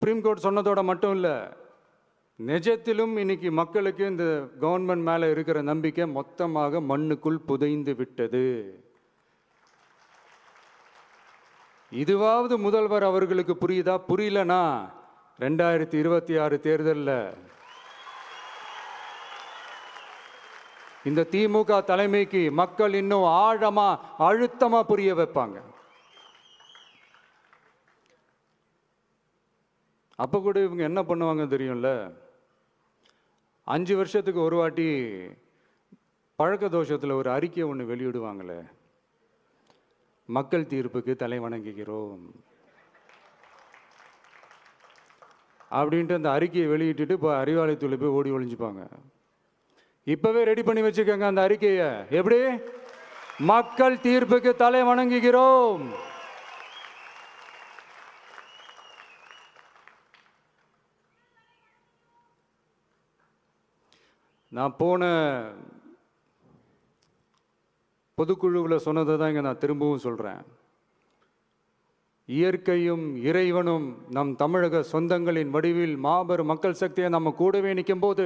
Supreme court சொன்னதோட மட்டும் இல்லை, நிஜத்திலும் இன்னைக்கு மக்களுக்கு இந்த கவர்மெண்ட் மேலே இருக்கிற நம்பிக்கை மொத்தமாக மண்ணுக்குள் புதைந்து விட்டது. இதுவாவது முதல்வர் அவர்களுக்கு புரியுதா? புரியலனா 2026 தேர்தலில் இந்த திமுக தலைமைக்கு மக்கள் இன்னும் ஆழமா அழுத்தமா புரிய வைப்பாங்க. அப்போ கூட இவங்க என்ன பண்ணுவாங்க தெரியும்ல, 5 வருஷத்துக்கு ஒரு வாட்டி பழக்க தோஷத்தில் ஒரு அறிக்கை ஒன்று வெளியிடுவாங்களே, மக்கள் தீர்ப்புக்கு தலை வணங்குகிறோம் அப்படின்ட்டு அந்த அறிக்கையை வெளியிட்டுட்டு இப்போ அறிவாலயத்தில் போய் ஓடி ஒளிஞ்சுப்பாங்க. இப்பவே ரெடி பண்ணி வச்சுக்கோங்க அந்த அறிக்கையை. எப்படி? மக்கள் தீர்ப்புக்கு தலை வணங்குகிறோம். நான் போன பொதுக்குழுவில் சொன்னதை தான் இங்கே நான் திரும்பவும் சொல்கிறேன். இயற்கையும் இறைவனும் நம் தமிழக சொந்தங்களின் வடிவில் மாபெரும் மக்கள் சக்தியை நம்ம கூடவே நிற்கும் போது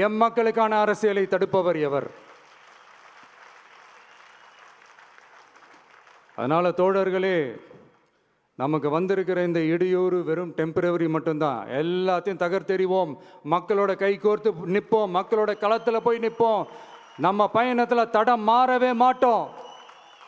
எம் மக்களுக்கான அரசியலை தடுப்பவர் எவர்? அதனால தோழர்களே, நமக்கு வந்திருக்கிற இந்த இடையூறு வெறும் டெம்பரவரி மட்டும்தான். எல்லாத்தையும் தகர்த்தெறிவோம், மக்களோட கை கோர்த்து நிற்போம், மக்களோட களத்தில் போய் நிற்போம். நம்ம பயணத்தில் தடம் மாறவே மாட்டோம்.